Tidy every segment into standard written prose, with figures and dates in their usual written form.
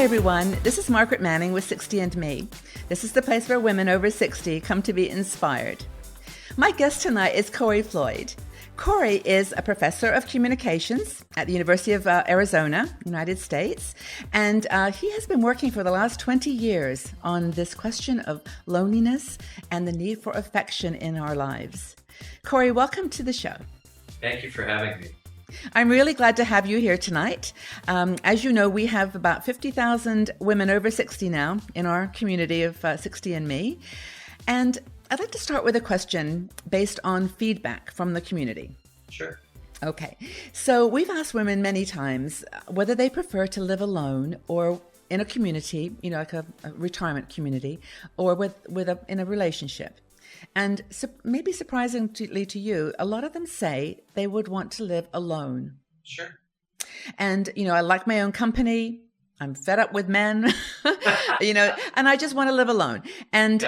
Hi, everyone. This is Margaret Manning with 60 and Me. This is the place where women over 60 come to be inspired. My guest tonight is Corey Floyd. Corey is a professor of communications at the University of Arizona, United States, and he has been working for the last 20 years on this question of loneliness and the need for affection in our lives. Corey, welcome to the show. Thank you for having me. I'm really glad to have you here tonight. As you know, we have about 50,000 women over 60 now in our community of 60 and Me. And I'd like to start with a question based on feedback from the community. Sure. Okay. So we've asked women many times whether they prefer to live alone or in a community, like a retirement community, or in a relationship. And maybe surprisingly to you, a lot of them say they would want to live alone. Sure. And, I like my own company. I'm fed up with men, and I just want to live alone. And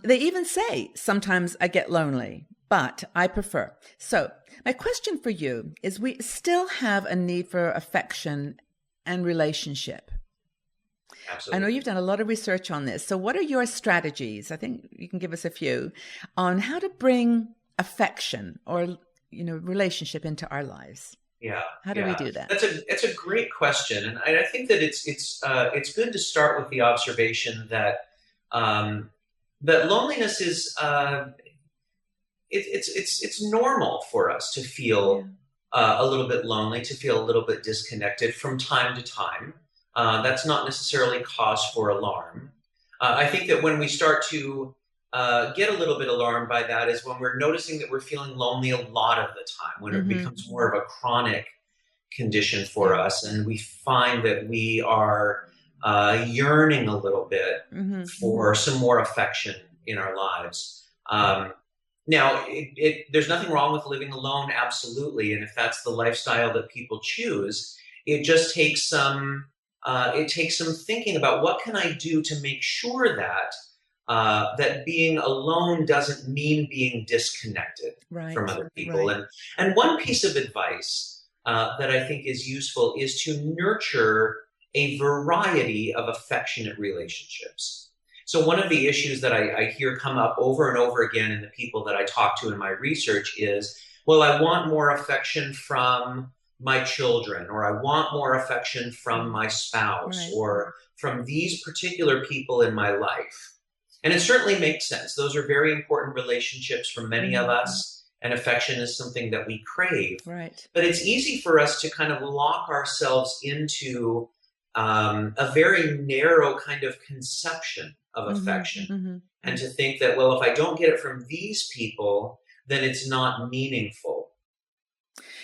they even say, sometimes I get lonely, but I prefer. So my question for you is, we still have a need for affection and relationship. Absolutely. I know you've done a lot of research on this. So what are your strategies? I think you can give us a few on how to bring affection or, relationship into our lives. Yeah. How do we do that? That's a great question. And I think that it's good to start with the observation that, that loneliness is, it's normal for us to feel a little bit lonely, to feel a little bit disconnected from time to time. That's not necessarily cause for alarm. I think that when we start to get a little bit alarmed by that is when we're noticing that we're feeling lonely a lot of the time, when it becomes more of a chronic condition for us, and we find that we are yearning a little bit for some more affection in our lives. Now, there's nothing wrong with living alone, absolutely, and if that's the lifestyle that people choose, it just takes some thinking about what can I do to make sure that that being alone doesn't mean being disconnected from other people. Right. And one piece of advice that I think is useful is to nurture a variety of affectionate relationships. So one of the issues that I hear come up over and over again in the people that I talk to in my research is, well, I want more affection from my children, or I want more affection from my spouse, or from these particular people in my life. And it certainly makes sense. Those are very important relationships for many of us, and affection is something that we crave. Right. But it's easy for us to kind of lock ourselves into a very narrow kind of conception of affection, and to think that, well, if I don't get it from these people, then it's not meaningful.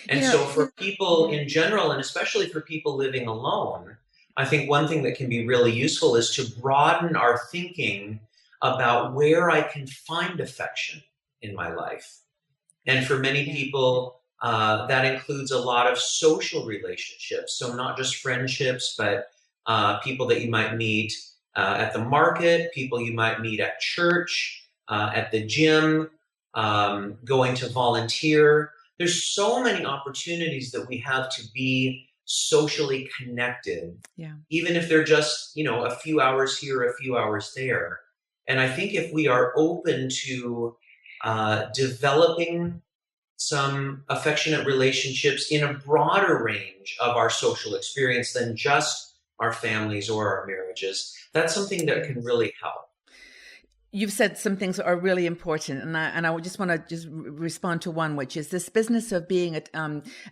And so for people in general, and especially for people living alone, I think one thing that can be really useful is to broaden our thinking about where I can find affection in my life. And for many people, that includes a lot of social relationships. So not just friendships, but people that you might meet at the market, people you might meet at church, at the gym, going to volunteer. There's so many opportunities that we have to be socially connected, even if they're just, a few hours here, a few hours there. And I think if we are open to developing some affectionate relationships in a broader range of our social experience than just our families or our marriages, that's something that can really help. You've said some things that are really important, and I just want to respond to one, which is this business of being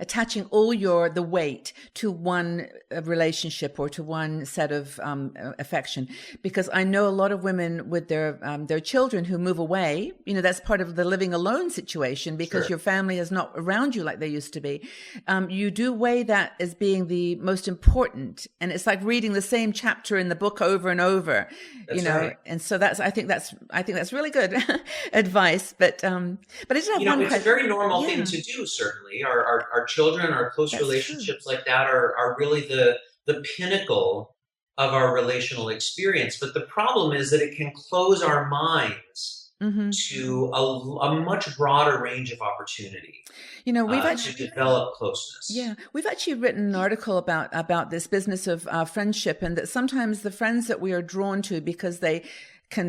attaching all the weight to one relationship or to one set of affection. Because I know a lot of women with their children who move away. That's part of the living alone situation because your family is not around you like they used to be. You do weigh that as being the most important, and it's like reading the same chapter in the book over and over. That's right. And so I think that's really good advice. But I just have one question. It's a very normal thing to do. Certainly, our children, our close relationships like that are really the pinnacle of our relational experience. But the problem is that it can close our minds to a much broader range of opportunity, We've to develop closeness. Yeah, we've actually written an article about this business of friendship, and that sometimes the friends that we are drawn to because they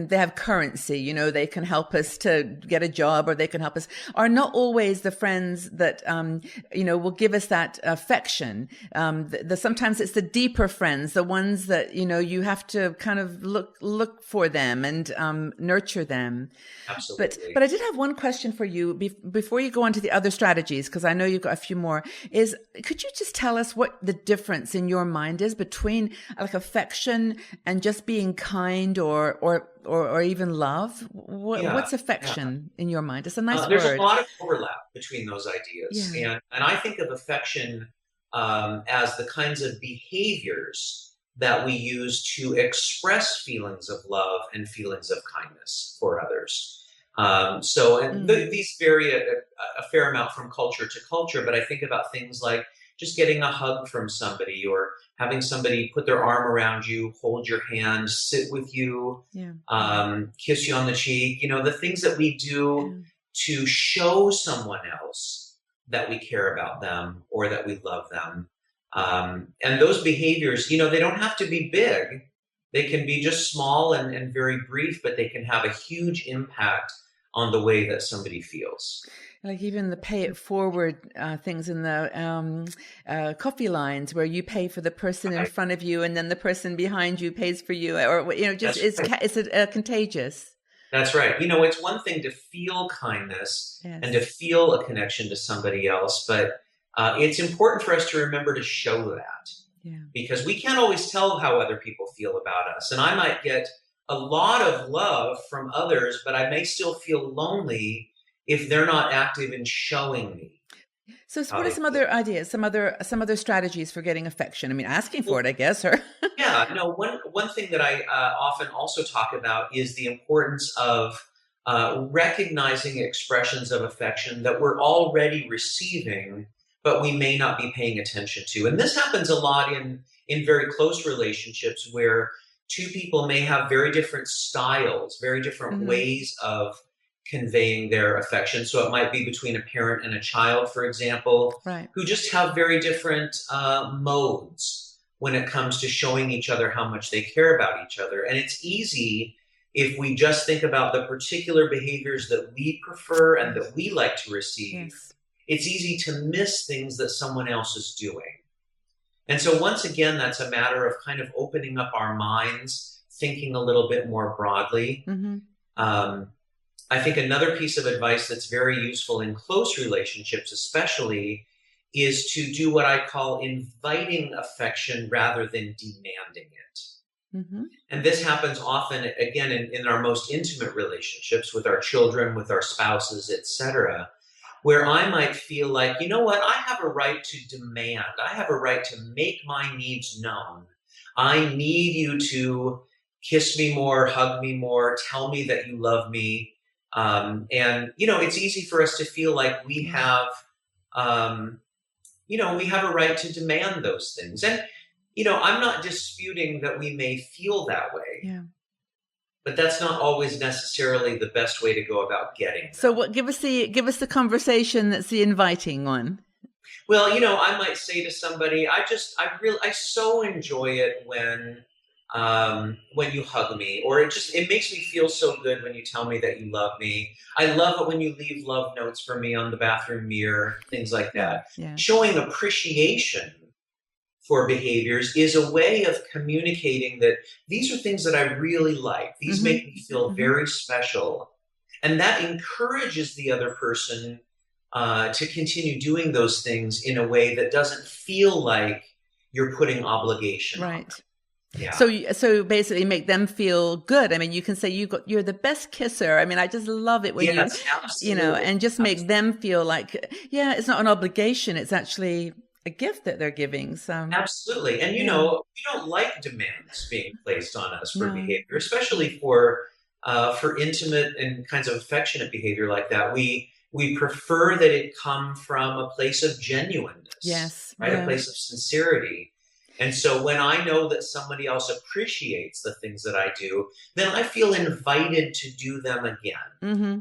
have currency, they can help us to get a job, or they can help us, are not always the friends that will give us that affection. Sometimes it's the deeper friends, the ones that you have to kind of look for them and nurture them. Absolutely. But I did have one question for you before you go on to the other strategies, because I know you've got a few more. Could you just tell us what the difference in your mind is between like affection and just being kind or even love? What's affection in your mind? It's a nice word. There's a lot of overlap between those ideas. And I think of affection as the kinds of behaviors that we use to express feelings of love and feelings of kindness for others. These vary a fair amount from culture to culture, but I think about things like just getting a hug from somebody, or having somebody put their arm around you, hold your hand, sit with you, kiss you on the cheek, the things that we do to show someone else that we care about them or that we love them. And those behaviors, they don't have to be big. They can be just small and very brief, but they can have a huge impact on the way that somebody feels. Like even the pay it forward things in the coffee lines, where you pay for the person in front of you and then the person behind you pays for you, or it's contagious. That's right. It's one thing to feel kindness and to feel a connection to somebody else, but it's important for us to remember to show that. Yeah. Because we can't always tell how other people feel about us. And I might get a lot of love from others, but I may still feel lonely if they're not active in showing me. So what are some other ideas, some other strategies for getting affection? I mean, asking for it, I guess, or one thing that I often also talk about is the importance of recognizing expressions of affection that we're already receiving, but we may not be paying attention to. And this happens a lot in very close relationships, where two people may have very different styles, very different ways of conveying their affection. So it might be between a parent and a child, for example, who just have very different modes when it comes to showing each other how much they care about each other. And it's easy, if we just think about the particular behaviors that we prefer and that we like to receive, it's easy to miss things that someone else is doing. And so once again, that's a matter of kind of opening up our minds, thinking a little bit more broadly. I think another piece of advice that's very useful in close relationships especially is to do what I call inviting affection rather than demanding it. And this happens often, again, in our most intimate relationships with our children, with our spouses, etc., where I might feel like, you know what, I have a right to demand. I have a right to make my needs known. I need you to kiss me more, hug me more, tell me that you love me. And, it's easy for us to feel like we have, we have a right to demand those things. And, I'm not disputing that we may feel that way, but that's not always necessarily the best way to go about getting them. So give us the conversation that's the inviting one. Well, I might say to somebody, I so enjoy it when you hug me, or it makes me feel so good when you tell me that you love me. I love it when you leave love notes for me on the bathroom mirror, things like that. Showing appreciation for behaviors is a way of communicating that these are things that I really like. These make me feel very special. And that encourages the other person to continue doing those things in a way that doesn't feel like you're putting obligation on them. Yeah. So basically make them feel good. I mean, you can say you're the best kisser. I mean, I just love it when and just make them feel like, it's not an obligation. It's actually a gift that they're giving. So absolutely. And, we don't like demands being placed on us for behavior, especially for intimate and kinds of affectionate behavior like that. We prefer that it come from a place of genuineness, right? A place of sincerity. And so when I know that somebody else appreciates the things that I do, then I feel invited to do them again. Mm-hmm.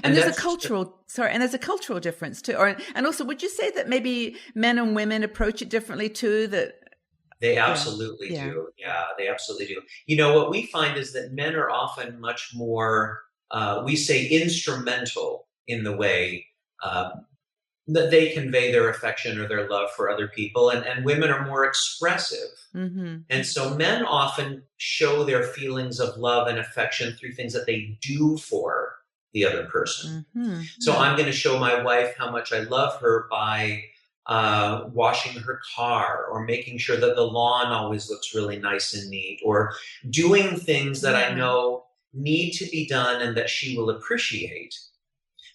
And there's a cultural difference too. And also, would you say that maybe men and women approach it differently too? That they absolutely do. Yeah, they absolutely do. You know, what we find is that men are often much more, we say, instrumental in the way that they convey their affection or their love for other people, and women are more expressive. Mm-hmm. And so men often show their feelings of love and affection through things that they do for the other person. Mm-hmm. So I'm going to show my wife how much I love her by washing her car, or making sure that the lawn always looks really nice and neat, or doing things that I know need to be done and that she will appreciate.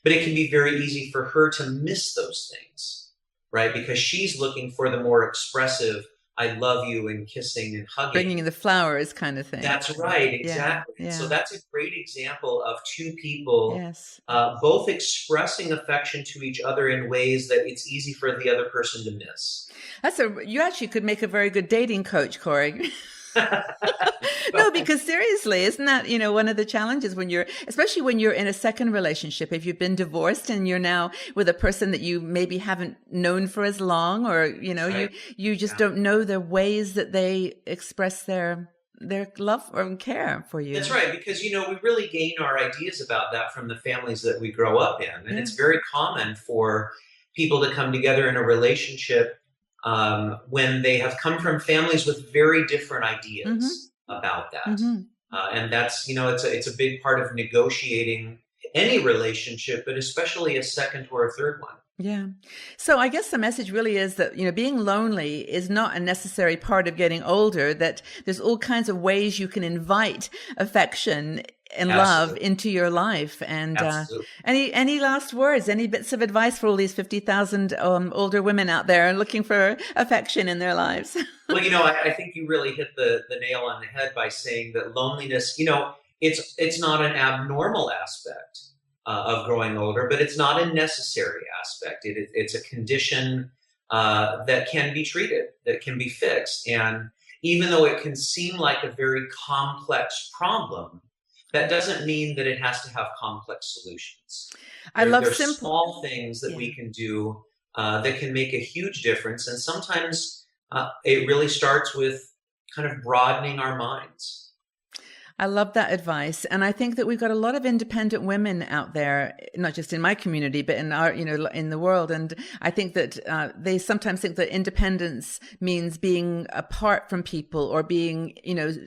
But it can be very easy for her to miss those things, right? Because she's looking for the more expressive, I love you, and kissing and hugging. Bringing the flowers kind of thing. That's right, exactly. Yeah. So that's a great example of two people yes. Both expressing affection to each other in ways that it's easy for the other person to miss. You actually could make a very good dating coach, Corey. No, because seriously, isn't that, one of the challenges especially when you're in a second relationship, if you've been divorced and you're now with a person that you maybe haven't known for as long, or, right. you just don't know the ways that they express their love or care for you. That's right, because, we really gain our ideas about that from the families that we grow up in. And it's very common for people to come together in a relationship when they have come from families with very different ideas about that. And that's, it's a big part of negotiating any relationship, but especially a second or a third one. Yeah. So I guess the message really is that, being lonely is not a necessary part of getting older, that there's all kinds of ways you can invite affection and love into your life. And any last words, any bits of advice for all these 50,000 older women out there looking for affection in their lives? Well, I think you really hit the nail on the head by saying that loneliness, it's not an abnormal aspect of growing older, but it's not a necessary aspect. It's a condition that can be treated, that can be fixed. And even though it can seem like a very complex problem, that doesn't mean that it has to have complex solutions. There's small things that we can do that can make a huge difference. And sometimes it really starts with kind of broadening our minds. I love that advice. And I think that we've got a lot of independent women out there, not just in my community, but in our, in the world. And I think that they sometimes think that independence means being apart from people, or being,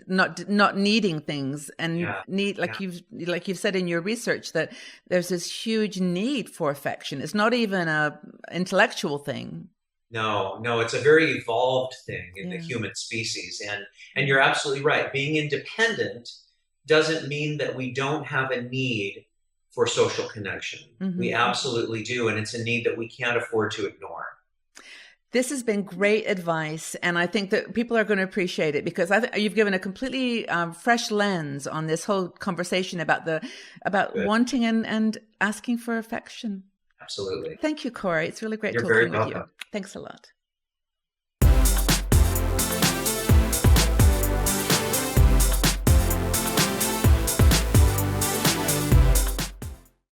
not needing things, and you've said in your research that there's this huge need for affection. It's not even a intellectual thing. No, it's a very evolved thing in the human species. And you're absolutely right. Being independent doesn't mean that we don't have a need for social connection. We absolutely do. And it's a need that we can't afford to ignore. This has been great advice, and I think that people are going to appreciate it, because you've given a completely fresh lens on this whole conversation about wanting and asking for affection. Absolutely. Thank you, Corey. It's really great You're talking very with welcome. you. Thanks a lot.